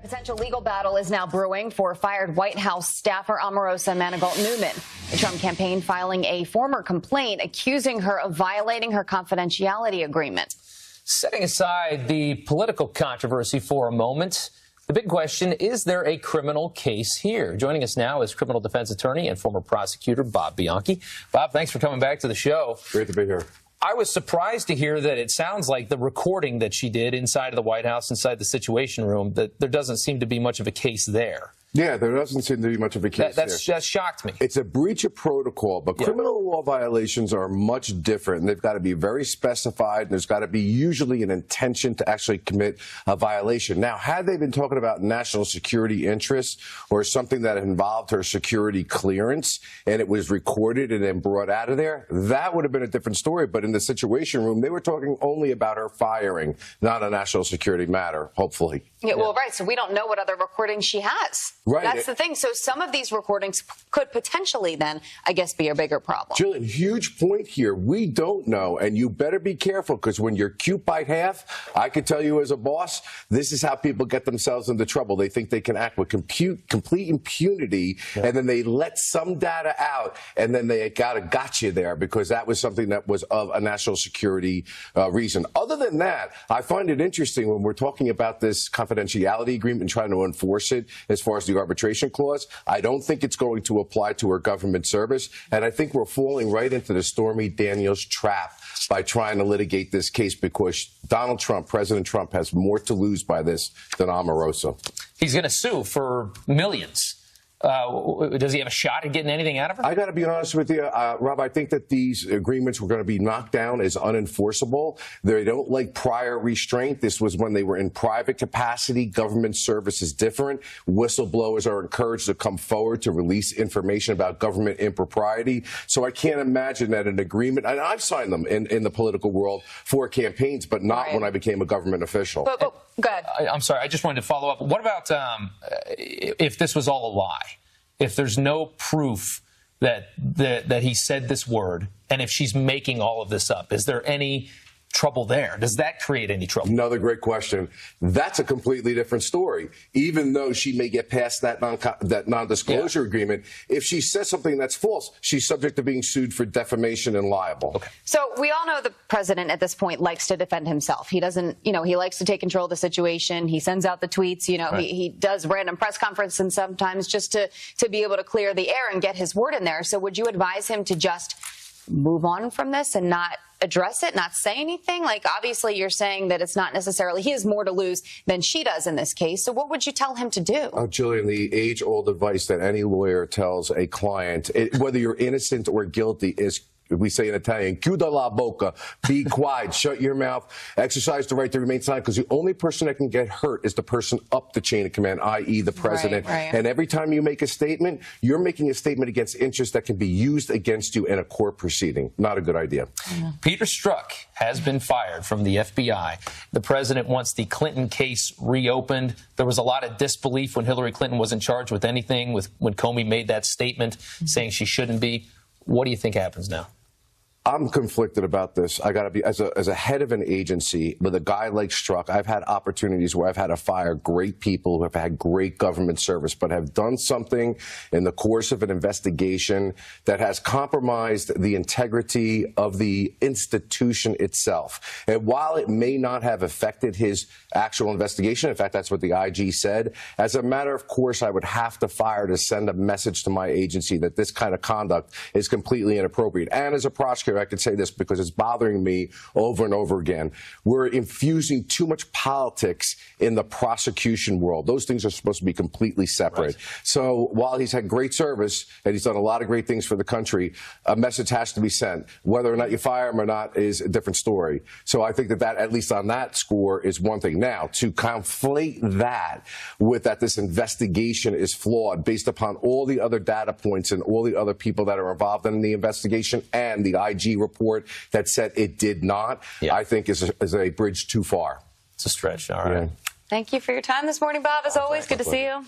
A potential legal battle is now brewing for fired White House staffer Omarosa Manigault-Newman. The Trump campaign filing a former complaint accusing her of violating her confidentiality agreement. Setting aside the political controversy for a moment, the big question, is there a criminal case here? Joining us now is criminal defense attorney and former prosecutor Bob Bianchi. Bob, thanks for coming back to the show. Great to be here. I was surprised to hear that it sounds like the recording that she did inside of the White House, inside the Situation Room, that there doesn't seem to be much of a case there. Yeah, there doesn't seem to be much of a case there. That shocked me. It's a breach of protocol, but criminal law violations are much different, and they've got to be very specified, and there's got to be usually an intention to actually commit a violation. Now, had they been talking about national security interests or something that involved her security clearance, and it was recorded and then brought out of there, that would have been a different story. But in the Situation Room, they were talking only about her firing, not a national security matter, hopefully. Yeah, well, right. So we don't know what other recordings she has. Right. That's the thing. So some of these recordings could potentially then, I guess, be a bigger problem. Jillian, huge point here. We don't know, and you better be careful, because when you're cute by half, I can tell you as a boss, this is how people get themselves into trouble. They think they can act with complete impunity, and then they let some data out, and then they got you there because that was something that was of a national security reason. Other than that, I find it interesting when we're talking about this confidentiality agreement and trying to enforce it as far as the arbitration clause. I don't think it's going to apply to her government service, and I think we're falling right into the Stormy Daniels trap by trying to litigate this case, because Donald Trump, President Trump, has more to lose by this than Omarosa. He's going to sue for millions. Does he have a shot at getting anything out of her? I got to be honest with you, Rob, I think that these agreements were going to be knocked down as unenforceable. They don't like prior restraint. This was when they were in private capacity. Government service is different. Whistleblowers are encouraged to come forward to release information about government impropriety. So I can't imagine that an agreement, and I've signed them in the political world for campaigns, but not when I became a government official. But go ahead. I'm sorry, I just wanted to follow up. What about if this was all a lie? If there's no proof that he said this word, and if she's making all of this up, is there any trouble there? Does that create any trouble? Another great question. That's a completely different story. Even though she may get past that non-disclosure agreement, if she says something that's false, she's subject to being sued for defamation and liable. Okay. So we all know the president at this point likes to defend himself. He doesn't, he likes to take control of the situation. He sends out the tweets, Right. he does random press conferences sometimes just to be able to clear the air and get his word in there. So would you advise him to just move on from this and not address it, not say anything? Like, obviously you're saying that it's not necessarily, he has more to lose than she does in this case. So what would you tell him to do? Oh, Jillian, the age-old advice that any lawyer tells a client, whether you're innocent or guilty, is, we say in Italian, chiuda la bocca, be quiet, shut your mouth, exercise the right to remain silent, because the only person that can get hurt is the person up the chain of command, i.e. the president. Right. And every time you make a statement, you're making a statement against interests that can be used against you in a court proceeding. Not a good idea. Yeah. Peter Strzok has been fired from the FBI. The president wants the Clinton case reopened. There was a lot of disbelief when Hillary Clinton wasn't charged with anything, when Comey made that statement saying she shouldn't be. What do you think happens now? I'm conflicted about this. I got to be, as a head of an agency with a guy like Strzok, I've had opportunities where I've had to fire great people who have had great government service, but have done something in the course of an investigation that has compromised the integrity of the institution itself. And while it may not have affected his actual investigation, in fact, that's what the IG said, as a matter of course, I would have to fire to send a message to my agency that this kind of conduct is completely inappropriate. And as a prosecutor, I could say this because it's bothering me over and over again. We're infusing too much politics in the prosecution world. Those things are supposed to be completely separate. Right. So while he's had great service and he's done a lot of great things for the country, a message has to be sent. Whether or not you fire him or not is a different story. So I think that at least on that score, is one thing. Now, to conflate that with that this investigation is flawed based upon all the other data points and all the other people that are involved in the investigation and the IG report that said it did not, I think is a bridge too far. It's a stretch. All right. Thank you for your time this morning, Bob. As always, good to see you.